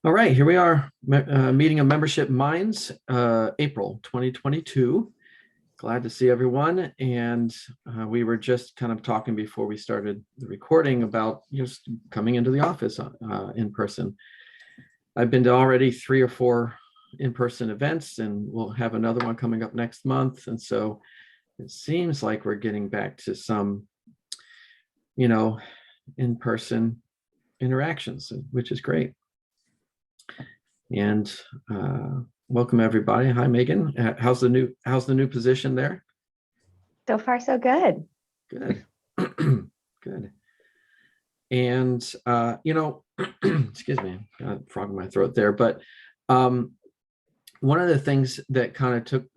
All right, here we are, meeting of Membership Minds, April 2022. Glad to see everyone. And we were just kind of talking before we started the recording about just coming into the office in person. I've been to already 3 or 4 in-person events, and we'll have another one coming up next month. And so it seems like we're getting back to some, in-person interactions, which is great. And welcome everybody. Hi, Megan. How's the new position there? So far, so good. Good. Good. And excuse me, got a frog in my throat there. But one of the things that kind of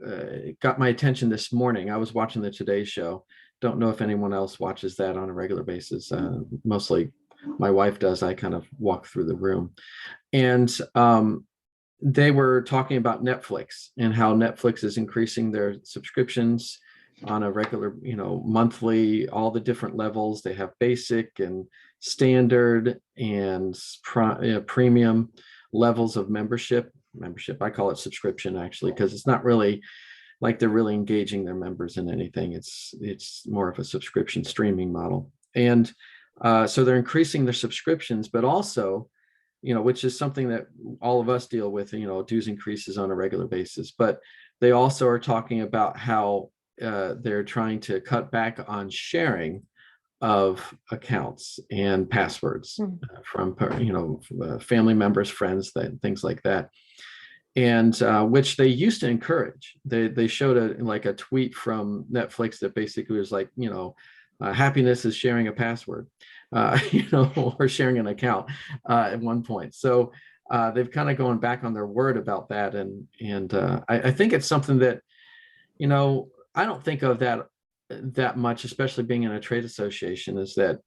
got my attention this morning, I was watching the Today Show. Don't know if anyone else watches that on a regular basis. Mostly my wife does. I kind of walk through the room. And they were talking about Netflix and how Netflix is increasing their subscriptions on a regular, monthly, all the different levels. They have basic and standard and premium levels of membership. I call it subscription actually, because it's not really like they're really engaging their members in anything. It's more of a subscription streaming model. And so they're increasing their subscriptions, but also, which is something that all of us deal with, dues increases on a regular basis. But they also are talking about how they're trying to cut back on sharing of accounts and passwords from family members, friends, things like that. And which they used to encourage. They showed a tweet from Netflix that basically was like, happiness is sharing a password, or sharing an account at one point. So they've kind of gone back on their word about that. And I think it's something that, I don't think of that much, especially being in a trade association, is that,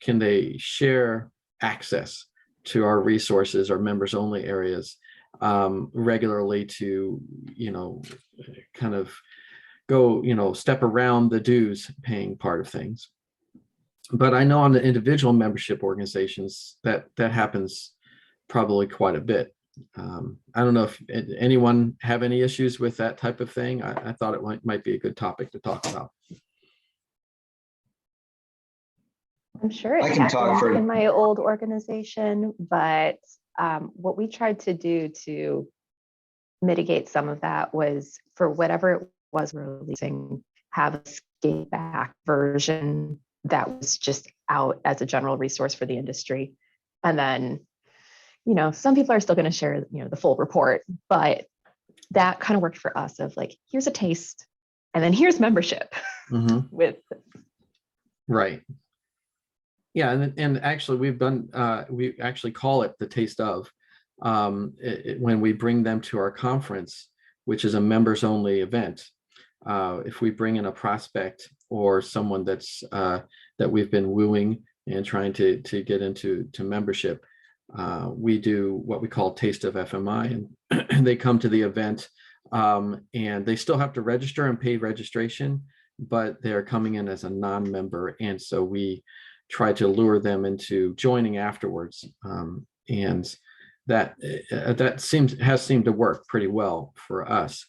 can they share access to our resources, our members only areas regularly to, kind of go, step around the dues paying part of things. But I know on the individual membership organizations that happens probably quite a bit. I don't know if anyone have any issues with that type of thing. I thought it might be a good topic to talk about. I'm sure it happened in my old organization, but what we tried to do to mitigate some of that was, for whatever it was we're releasing, have a scaled back version that was just out as a general resource for the industry. And then, some people are still going to share, the full report, but that kind of worked for us of like, here's a taste, and then here's membership with. Right. Yeah. And actually we've done, we actually call it the taste of, when we bring them to our conference, which is a members only event. If we bring in a prospect or someone that's that we've been wooing and trying to get into membership, we do what we call Taste of FMI, and they come to the event, and they still have to register and pay registration, but they're coming in as a non-member, and so we try to lure them into joining afterwards, and that has seemed to work pretty well for us.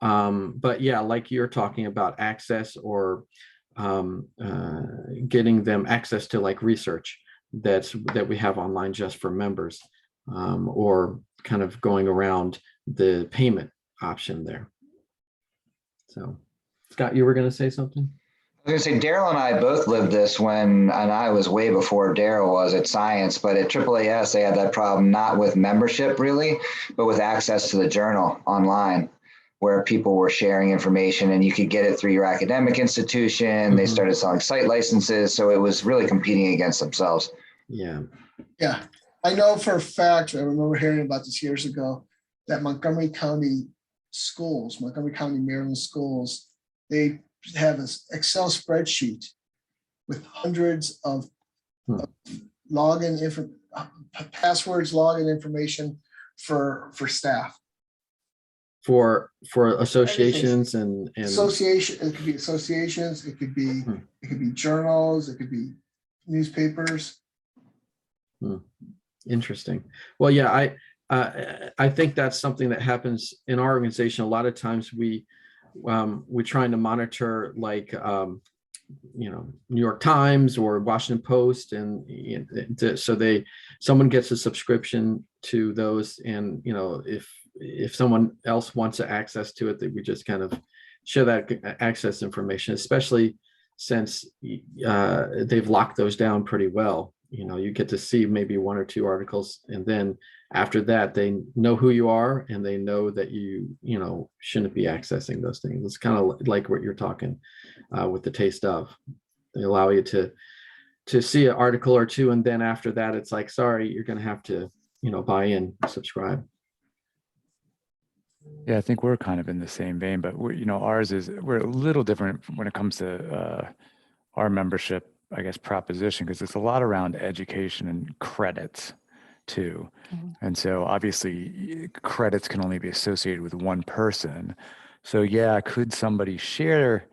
But yeah, like you're talking about access, or getting them access to like research that we have online just for members, or kind of going around the payment option there. So Scott, you were going to say something? I was going to say, Daryl and I both lived this and I was way before Daryl was at Science, but at AAAS, they had that problem, not with membership really, but with access to the journal online, where people were sharing information and you could get it through your academic institution. They started selling site licenses. So it was really competing against themselves. Yeah. Yeah. I know for a fact, I remember hearing about this years ago, that Montgomery County, Maryland schools, they have an Excel spreadsheet with hundreds of passwords, login information for staff. For associations and association, it could be associations, it could be journals, it could be newspapers. Interesting. Well, yeah, I think that's something that happens in our organization. A lot of times we're trying to monitor like New York Times or Washington Post, and so someone gets a subscription to those, and if someone else wants access to it, that we just kind of share that access information, especially since they've locked those down pretty well. You get to see maybe one or two articles, and then after that, they know who you are, and they know that you shouldn't be accessing those things. It's kind of like what you're talking with the taste of. They allow you to see an article or two, and then after that, it's like, sorry, you're going to have to buy in, subscribe. Yeah, I think we're kind of in the same vein, but we're a little different when it comes to our membership, I guess, proposition, because it's a lot around education and credits too. And so obviously credits can only be associated with one person. So yeah, could somebody share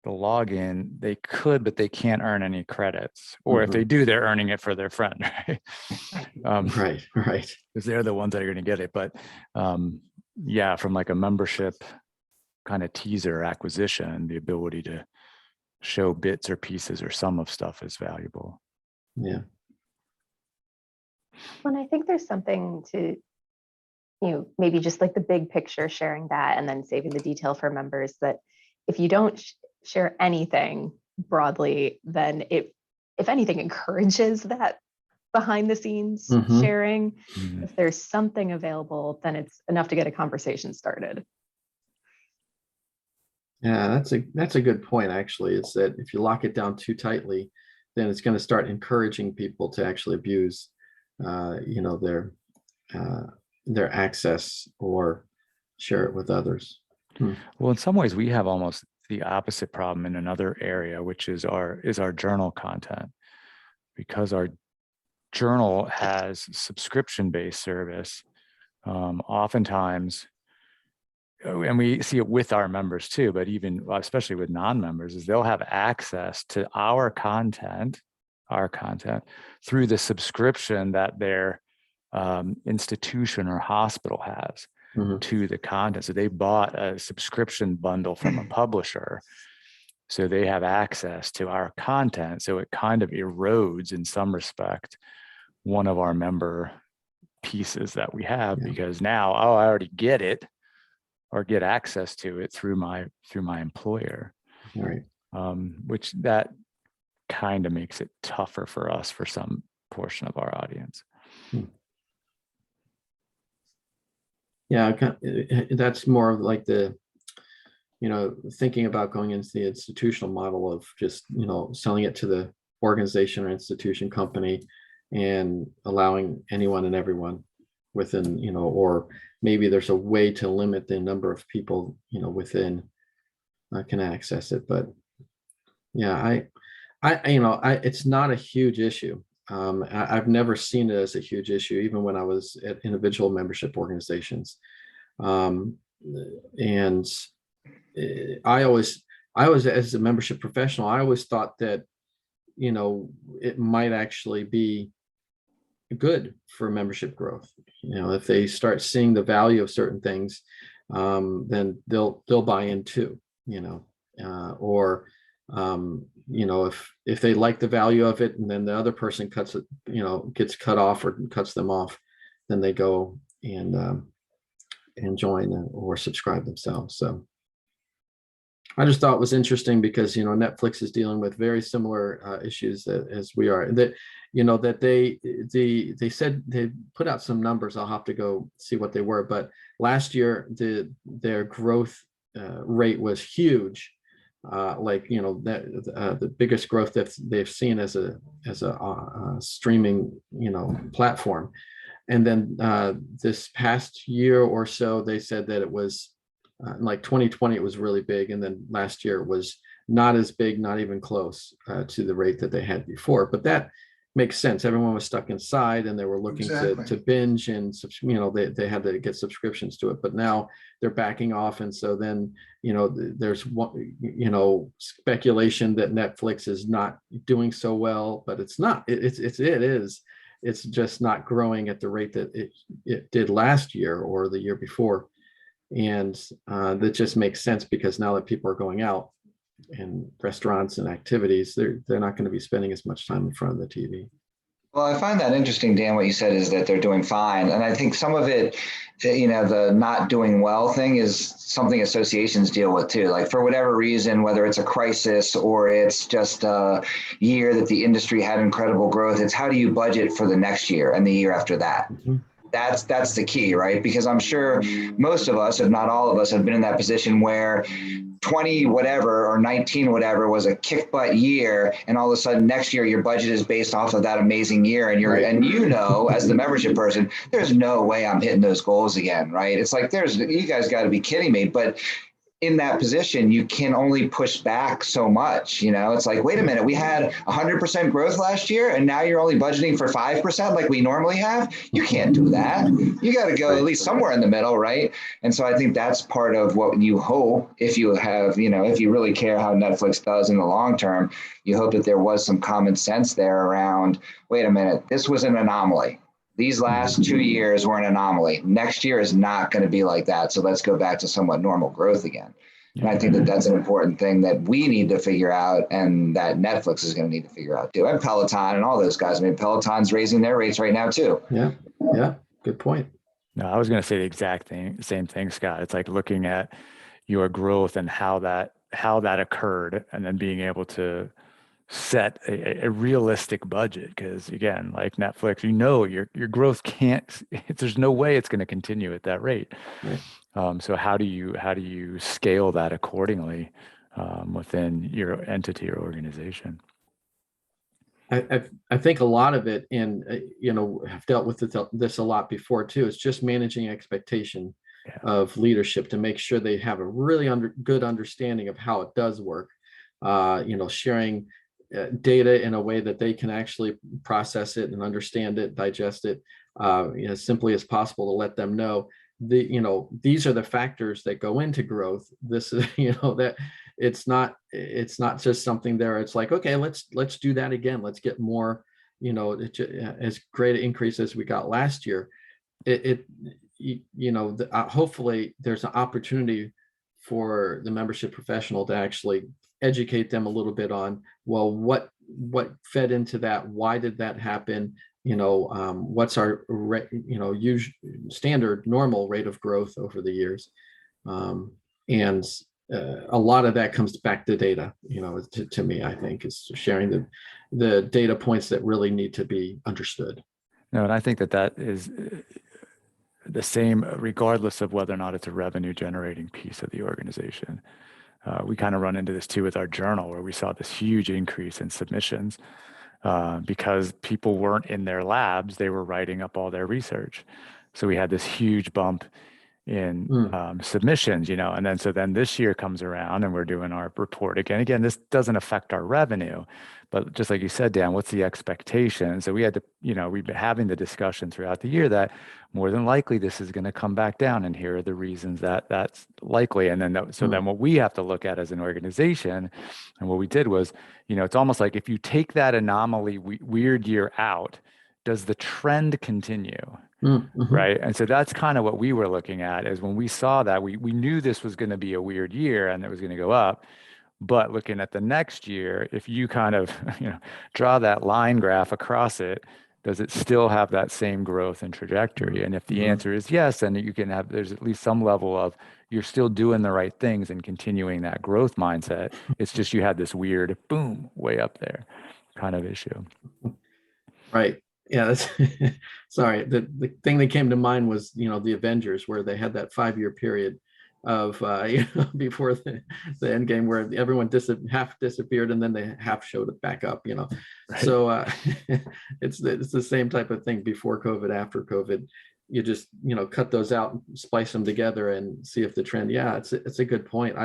the login? They could, but they can't earn any credits. Or if they do, they're earning it for their friend, right? Right. Because they're the ones that are going to get it. But yeah, from like a membership kind of teaser acquisition, the ability to show bits or pieces or some of stuff is valuable. Yeah. Well, and I think there's something to, maybe just like the big picture, sharing that and then saving the detail for members, that if you don't share anything broadly, then it, if anything, encourages that behind the scenes sharing. If there's something available, then it's enough to get a conversation started. Yeah, that's a good point, actually. It's that if you lock it down too tightly, then it's going to start encouraging people to actually abuse their access or share it with others. Well, in some ways, we have almost the opposite problem in another area, which is our journal content, because our journal has subscription-based service. Oftentimes, and we see it with our members too, but even especially with non-members, is they'll have access to our content through the subscription that their institution or hospital has to the content. So they bought a subscription bundle from a publisher, so they have access to our content. So it kind of erodes, in some respect, one of our member pieces that we have, because now, I already get it, or get access to it through my employer. Right. Which that kind of makes it tougher for us for some portion of our audience. Yeah, that's more of like the, thinking about going into the institutional model of just, selling it to the organization or institution company and allowing anyone and everyone within, or maybe there's a way to limit the number of people, within can access it. But yeah, it's not a huge issue. I've never seen it as a huge issue, even when I was at individual membership organizations. And I always, as a membership professional, I always thought that, it might actually be good for membership growth. If they start seeing the value of certain things, then they'll buy in too, or if they like the value of it, and then the other person cuts it, gets cut off or cuts them off, then they go and join or subscribe themselves. So I just thought it was interesting because, Netflix is dealing with very similar issues as we are. That, that they said they put out some numbers. I'll have to go see what they were. But last year, their growth rate was huge. The biggest growth that they've seen as a streaming, platform. And then this past year or so, they said that it was like 2020, it was really big. And then last year it was not as big, not even close to the rate that they had before. But that makes sense. Everyone was stuck inside and they were looking to binge, and they had to get subscriptions to it. But now they're backing off, and so then there's speculation that Netflix is not doing so well, but it's not. It is. it's just not growing at the rate that it did last year or the year before. And that just makes sense, because now that people are going out and restaurants and activities, they're not going to be spending as much time in front of the TV. Well, I find that interesting, Dan. What you said is that they're doing fine. And I think some of it, the not doing well thing is something associations deal with too. Like for whatever reason, whether it's a crisis or it's just a year that the industry had incredible growth, it's how do you budget for the next year and the year after that? Mm-hmm. That's the key, right? Because I'm sure most of us, if not all of us, have been in that position where 20 whatever or 19 whatever was a kick butt year, and all of a sudden next year your budget is based off of that amazing year, and and as the membership person, there's no way I'm hitting those goals again, right? It's like you guys got to be kidding me. But in that position, you can only push back so much. It's like, wait a minute, we had 100% growth last year, and now you're only budgeting for 5% like we normally have. You can't do that. You got to go at least somewhere in the middle, right? And so I think that's part of what you hope, if you have, if you really care how Netflix does in the long term, you hope that there was some common sense there around, wait a minute, this was an anomaly. These last 2 years were an anomaly. Next year is not going to be like that. So let's go back to somewhat normal growth again. And I think that that's an important thing that we need to figure out, and that Netflix is going to need to figure out too. And Peloton and all those guys. I mean, Peloton's raising their rates right now too. Yeah. Good point. No, I was going to say the same thing, Scott. It's like looking at your growth and how that occurred, and then being able to set a realistic budget, because again, like Netflix, your growth there's no way it's going to continue at that rate. Right. So how do you scale that accordingly within your entity or organization? I think a lot of it, and I've dealt with this a lot before too, is just managing expectation of leadership to make sure they have a really good understanding of how it does work. Sharing data in a way that they can actually process it and understand it, digest it, as simply as possible, to let them know these are the factors that go into growth. This is, that it's not just something there. It's like, okay, let's do that again. Let's get more, as great an increase as we got last year. Hopefully there's an opportunity for the membership professional to actually educate them a little bit on, well, what fed into that? Why did that happen? What's our usual standard normal rate of growth over the years? And a lot of that comes back to data, to me, I think, is sharing the data points that really need to be understood. No, and I think that is the same regardless of whether or not it's a revenue generating piece of the organization. We kind of run into this too with our journal, where we saw this huge increase in submissions because people weren't in their labs, they were writing up all their research. So we had this huge bump in submissions, and then this year comes around and we're doing our report again. Again, this doesn't affect our revenue, but just like you said, Dan, what's the expectation? So we had to, we've been having the discussion throughout the year that more than likely this is going to come back down, and here are the reasons that that's likely. And then then what we have to look at as an organization, and what we did was, it's almost like if you take that anomaly weird year out, does the trend continue? Mm-hmm. Right. And so that's kind of what we were looking at, is when we saw that, we knew this was going to be a weird year and it was going to go up. But looking at the next year, if you kind of draw that line graph across it, does it still have that same growth and trajectory? And if the answer is yes, then you can there's at least some level of you're still doing the right things and continuing that growth mindset. It's just you had this weird boom way up there kind of issue. Right. Yeah, that's sorry. The thing that came to mind was, the Avengers, where they had that 5-year period of before the end game, where everyone half disappeared and then they half showed it back up. Right. So it's the same type of thing before COVID, after COVID. You just cut those out, splice them together, and see if the trend. Yeah, it's a good point.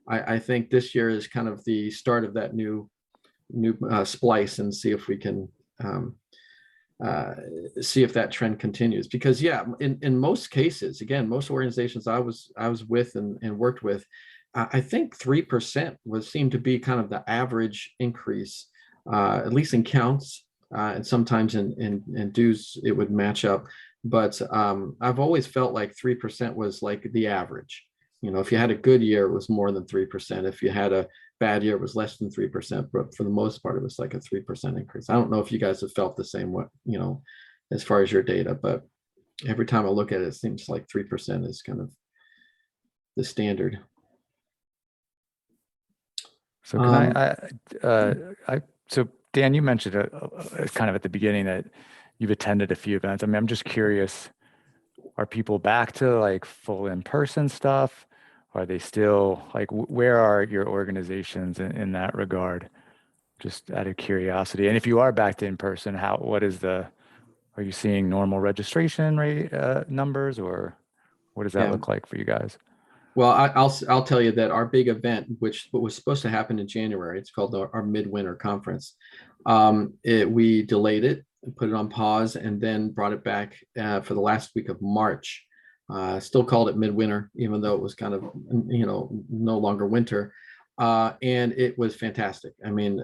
I think this year is kind of the start of that new splice, and see if we can. See if that trend continues, because in most cases, again, most organizations I was with and worked with, I think 3% seemed to be kind of the average increase, at least in counts and sometimes in dues it would match up. But I've always felt like 3% was like the average. You know, if you had a good year, it was more than 3%. If you had a bad year, it was less than 3%. But for the most part, it was like a 3% increase. I don't know if you guys have felt the same way, you know, as far as your data, but every time I look at it, it seems like 3% is kind of the standard. So can so Dan, you mentioned kind of at the beginning that you've attended a few events. I mean, I'm just curious, are people back to like full in-person stuff? Are they still like, where are your organizations in that regard? Just out of curiosity. And if you are back to in-person, are you seeing normal registration rate numbers, or what does that look like for you guys? Well, I'll tell you that our big event, which was supposed to happen in January, it's called our Midwinter Conference. We delayed it and put it on pause, and then brought it back for the last week of March. Still called it Midwinter, even though it was kind of, you know, no longer winter. And it was fantastic. I mean,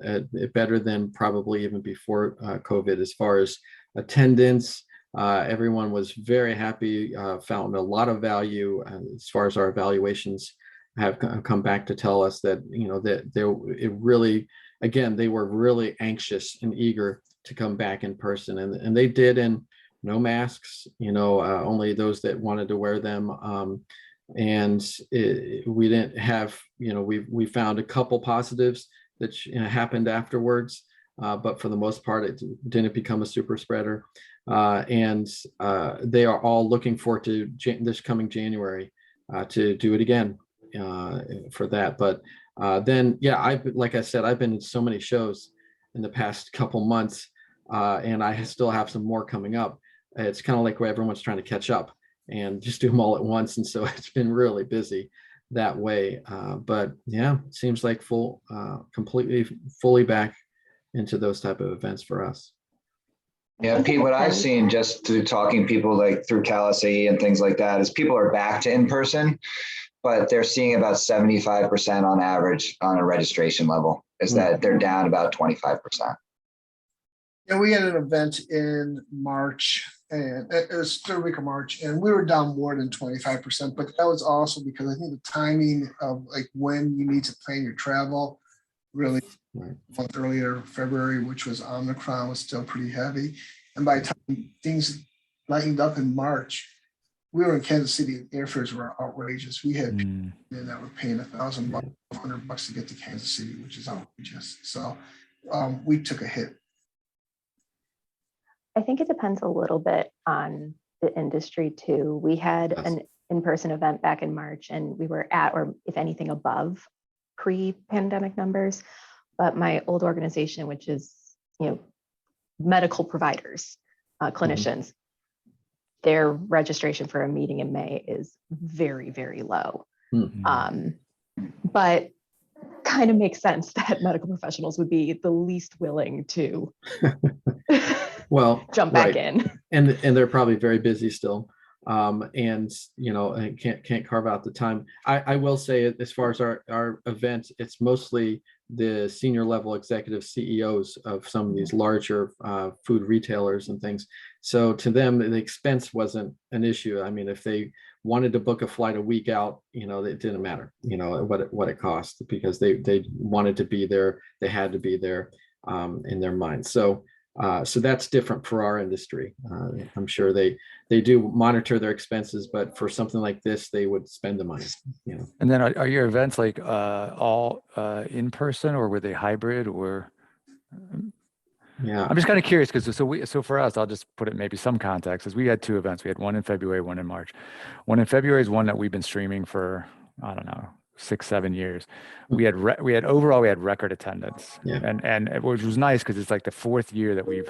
better than probably even before COVID as far as attendance. Everyone was very happy, found a lot of value as far as our evaluations have come back to tell us that, you know, that they were really anxious and eager to come back in person, and they did, and no masks, you know, only those that wanted to wear them. We didn't have, you know, we found a couple positives that happened afterwards, but for the most part, it didn't become a super spreader. They are all looking forward to this coming January to do it again for that. But then, yeah, like I said, I've been in so many shows in the past couple months, and I still have some more coming up. It's kind of like where everyone's trying to catch up and just do them all at once. And so it's been really busy that way. But yeah, it seems like completely fully back into those type of events for us. Yeah, Pete, what I've seen just through talking people like through CALAS-AE and things like that is people are back to in-person, but they're seeing about 75% on average on a registration level, is that they're down about 25%. Yeah, we had an event in March, and it was third week of March, and we were down more than 25%, but that was also because I think the timing of like when you need to plan your travel really month earlier, February, which was Omicron, was still pretty heavy. And by the time things lightened up in March, we were in Kansas City. Airfares were outrageous. We had people that were paying $1,000, $100 to get to Kansas City, which is outrageous. So we took a hit. I think it depends a little bit on the industry too. We had an in-person event back in March, and we were at, or if anything, above pre-pandemic numbers. But my old organization, which is, you know, medical providers, clinicians, their registration for a meeting in May is very, very low. But kind of makes sense that medical professionals would be the least willing to jump back in. And they're probably very busy still. And you know, can't carve out the time. I will say, as far as our event, it's mostly the senior level executive CEOs of some of these larger food retailers and things. So to them, the expense wasn't an issue. I mean, if they wanted to book a flight a week out, you know, it didn't matter, you know, what it cost, because they wanted to be there. They had to be there in their minds. So that's different for our industry. I'm sure they do monitor their expenses, but for something like this, they would spend the money, you know. And then are your events like all in person, or were they hybrid, or? Yeah, I'm just kind of curious, because so for us, I'll just put it maybe some context, is we had two events. We had one in February, one in March. One in February is one that we've been streaming for, I don't know, 6-7 years. We had record attendance, and which was nice, because it's like the fourth year that we've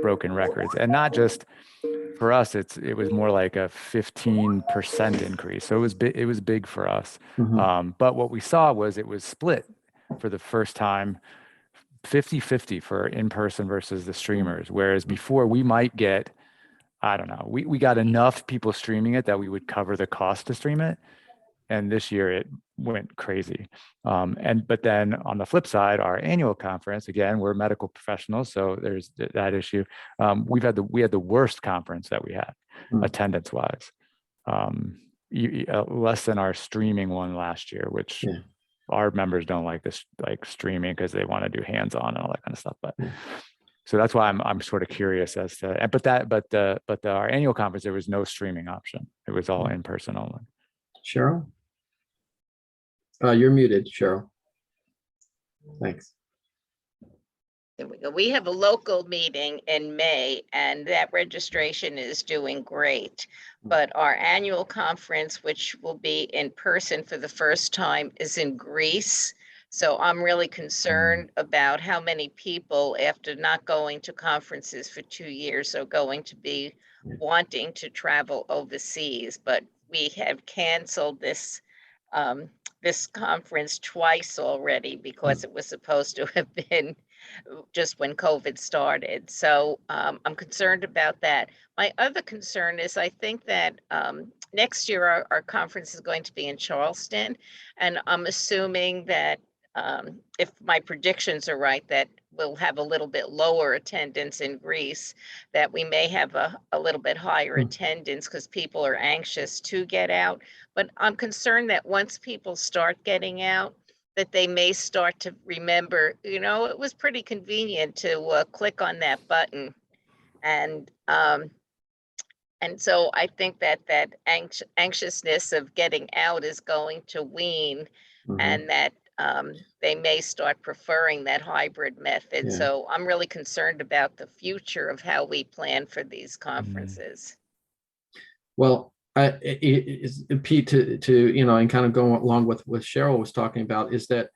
broken records, and not just for us. It was more like a 15% increase, so it was big for us. But what we saw was it was split for the first time, 50-50 for in-person versus the streamers. Whereas before we might get, I don't know, we got enough people streaming it that we would cover the cost to stream it. And this year it went crazy. But then on the flip side, our annual conference, again, we're medical professionals, so there's that issue. We had the worst conference that we had, attendance wise, less than our streaming one last year, which our members don't like this, like streaming, because they want to do hands-on and all that kind of stuff. But so that's why I'm sort of curious as to, but our annual conference, there was no streaming option. It was all in person only. Cheryl? You're muted, Cheryl. Thanks. There we go. We have a local meeting in May, and that registration is doing great. But our annual conference, which will be in person for the first time, is in Greece. So I'm really concerned about how many people, after not going to conferences for 2 years, are going to be wanting to travel overseas. But we have canceled this this conference twice already because it was supposed to have been just when COVID started. So I'm concerned about that. My other concern is I think that next year our conference is going to be in Charleston, and I'm assuming that if my predictions are right, that we'll have a little bit lower attendance in Greece, that we may have a little bit higher attendance because people are anxious to get out. But I'm concerned that once people start getting out, that they may start to remember, it was pretty convenient to click on that button. And so I think that anxiousness of getting out is going to wane, and that they may start preferring that hybrid method. So I'm really concerned about the future of how we plan for these conferences. Well, Pete, to and kind of going along with what Cheryl was talking about, is that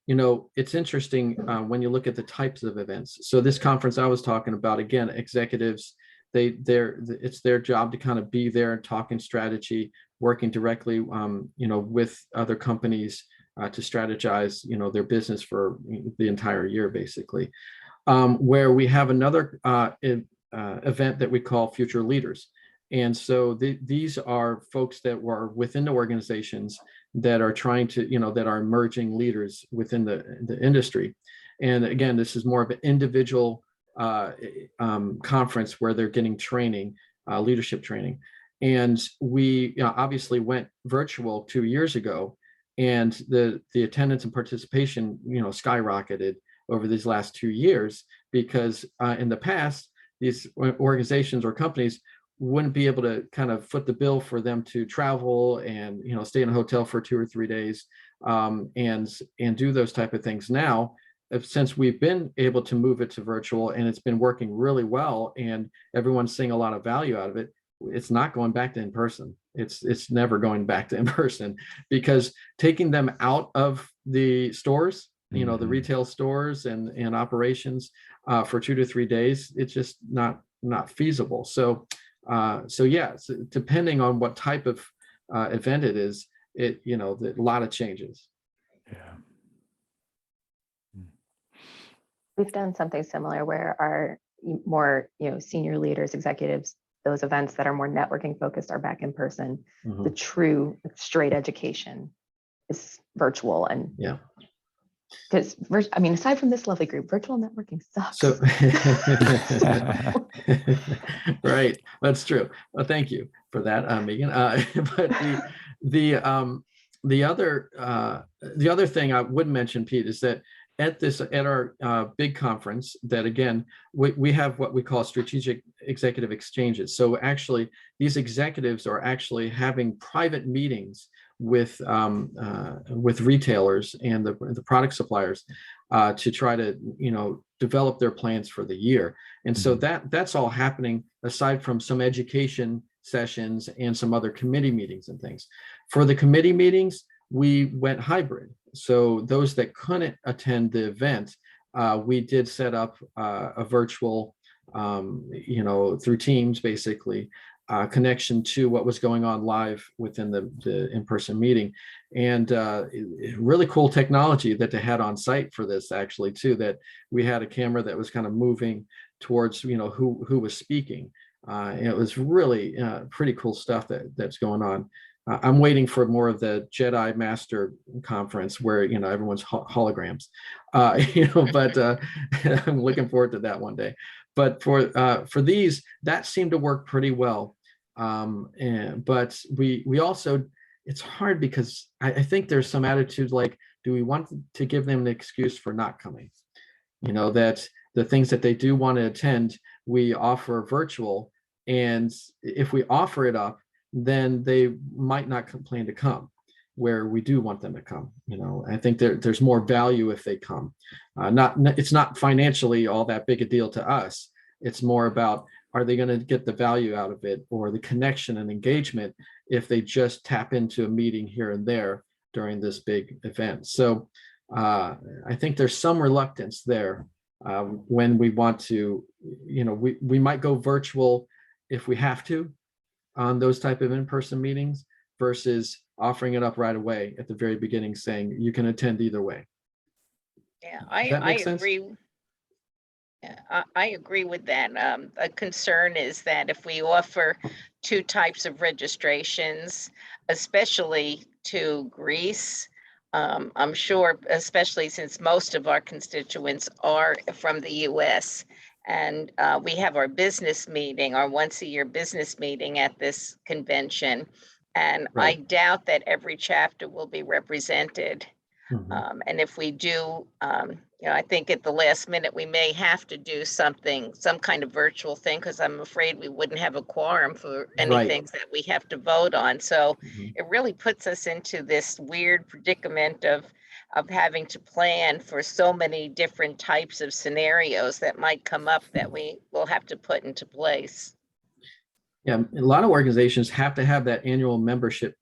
it's interesting when you look at the types of events. So this conference I was talking about, again, executives, it's their job to kind of be there and talking strategy, working directly with other companies to strategize their business for the entire year, basically. Where we have another event that we call Future Leaders. And so these are folks that were within the organizations that are trying to, that are emerging leaders within the industry. And again, this is more of an individual conference where they're getting training, leadership training. And we obviously went virtual 2 years ago, and the attendance and participation, skyrocketed over these last 2 years, because in the past, these organizations or companies wouldn't be able to kind of foot the bill for them to travel and stay in a hotel for 2 or 3 days and do those type of things. Now, since we've been able to move it to virtual, and it's been working really well, and everyone's seeing a lot of value out of it, it's not going back to in person. It's never going back to in person, because taking them out of the stores, the retail stores and operations for 2 to 3 days, it's just not feasible. So depending on what type of event it is, a lot of changes. Yeah. We've done something similar where our more, senior leaders, executives, those events that are more networking focused are back in person. The true straight education is virtual. And because aside from this lovely group, virtual networking sucks. So right, that's true. Well, thank you for that, Megan. But the other thing I would mention, Pete, is that at our big conference, that again, we have what we call strategic executive exchanges. So actually, these executives are actually having private meetings with retailers and the product suppliers to try to develop their plans for the year. And so that's all happening aside from some education sessions and some other committee meetings and things. For the committee meetings, we went hybrid. So those that couldn't attend the event, we did set up a virtual, through Teams, basically, connection to what was going on live within the in-person meeting. And really cool technology that they had on site for this, actually, too, that we had a camera that was kind of moving towards, who was speaking. And it was really pretty cool stuff that's going on. I'm waiting for more of the Jedi Master Conference where, everyone's holograms, but I'm looking forward to that one day. But for these, that seemed to work pretty well. But we also, it's hard because I think there's some attitude like, do we want to give them an excuse for not coming? That the things that they do want to attend, we offer virtual. And if we offer it up, then they might not plan to come where we do want them to come. I think there's more value if they come. It's not financially all that big a deal to us. It's more about, are they going to get the value out of it, or the connection and engagement if they just tap into a meeting here and there during this big event. So I think there's some reluctance there when we want to, we might go virtual if we have to on those type of in-person meetings versus offering it up right away at the very beginning, saying you can attend either way. Yeah, I agree. Yeah, I agree with that. A concern is that if we offer two types of registrations, especially to Greece, I'm sure, especially since most of our constituents are from the US, and we have our business meeting, our once-a-year business meeting at this convention. And Right. I doubt that every chapter will be represented. Mhm. And if we do, I think at the last minute, we may have to do some kind of virtual thing, because I'm afraid we wouldn't have a quorum for any Right. things that we have to vote on. So Mhm. it really puts us into this weird predicament of having to plan for so many different types of scenarios that might come up that we will have to put into place. Yeah, a lot of organizations have to have that annual membership,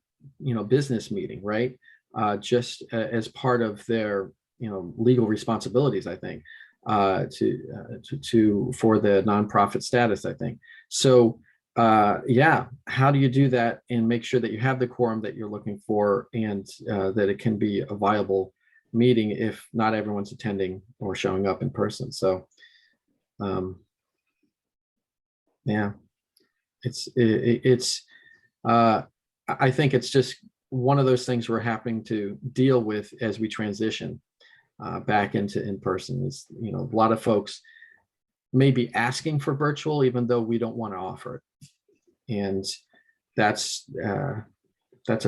business meeting, right? Just as part of their, legal responsibilities, I think, for the nonprofit status, I think. So, yeah, how do you do that and make sure that you have the quorum that you're looking for, and that it can be a viable meeting if not everyone's attending or showing up in person? So, yeah. I think it's just one of those things we're having to deal with as we transition back into in person. Is, a lot of folks may be asking for virtual even though we don't want to offer it, and that's a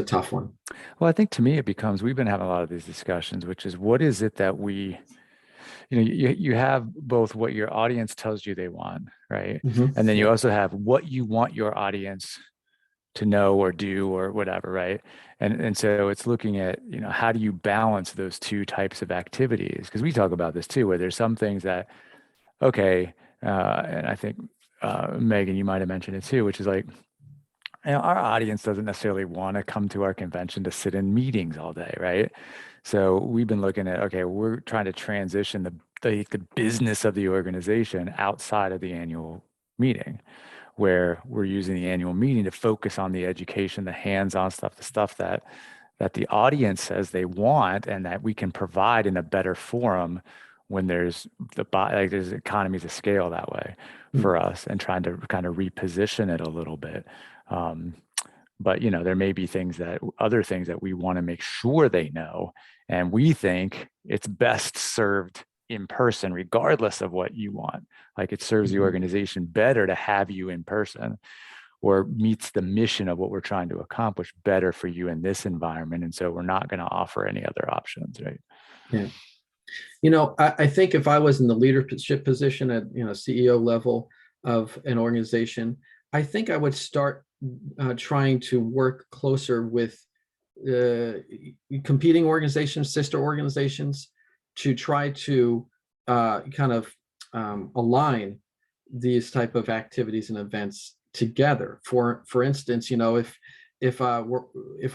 tough one. Well, I think to me it becomes, we've been having a lot of these discussions, which is, what is it that we, you have both what your audience tells you they want, right? Mhm. And then you also have what you want your audience to know or do or whatever, right? And so it's looking at, how do you balance those two types of activities? Because we talk about this too, where there's some things that, okay, and I think Megan, you might have mentioned it too, which is like, our audience doesn't necessarily want to come to our convention to sit in meetings all day, right? So we've been looking at, okay, we're trying to transition the business of the organization outside of the annual meeting, where we're using the annual meeting to focus on the education, the hands-on stuff, the stuff that the audience says they want, and that we can provide in a better forum when there's there's economies of scale that way for us, and trying to kind of reposition it a little bit. But there may be other things that we want to make sure they know, and we think it's best served in person, regardless of what you want. Like, it serves the organization better to have you in person, or meets the mission of what we're trying to accomplish better for you in this environment. And so we're not going to offer any other options, right? Yeah. I think if I was in the leadership position at, CEO level of an organization, I think I would start trying to work closer with competing organizations, sister organizations, to try to kind of align these type of activities and events together. For instance, if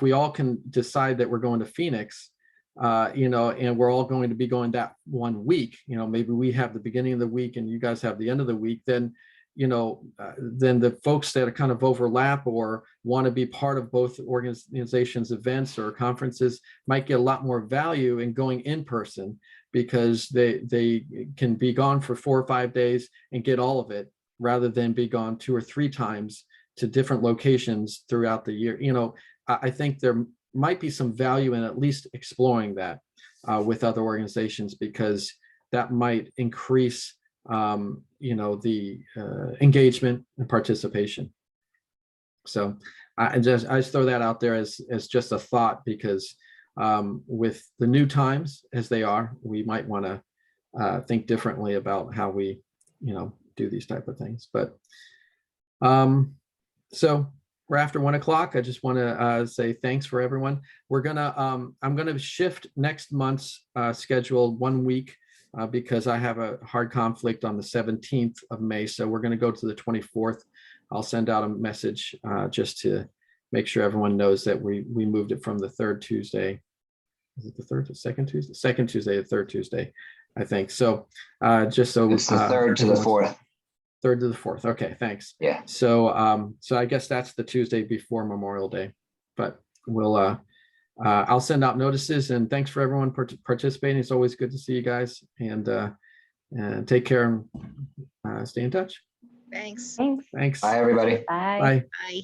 we all can decide that we're going to Phoenix, and we're all going to be going that one week, maybe we have the beginning of the week and you guys have the end of the week, then then the folks that are kind of overlap or want to be part of both organizations' events or conferences might get a lot more value in going in person, because they can be gone for 4 or 5 days and get all of it, rather than be gone 2 or 3 times to different locations throughout the year. I think there might be some value in at least exploring that with other organizations, because that might increase, the engagement and participation. So I just throw that out there as just a thought, because with the new times as they are, we might want to think differently about how we, do these type of things. But so we're after 1 o'clock. I just want to say thanks for everyone. I'm gonna shift next month's schedule 1 week because I have a hard conflict on the 17th of May. So we're gonna go to the 24th. I'll send out a message just to make sure everyone knows that we moved it from the third Tuesday. Is it the third to second Tuesday? Second Tuesday to third Tuesday, I think. So just so It's the third to the fourth. Third to the fourth. Okay, thanks. Yeah. So so I guess that's the Tuesday before Memorial Day, but we'll I'll send out notices, and thanks for everyone participating. It's always good to see you guys, and take care and stay in touch. Thanks. Thanks. Thanks. Bye, everybody. Bye. Bye. Bye.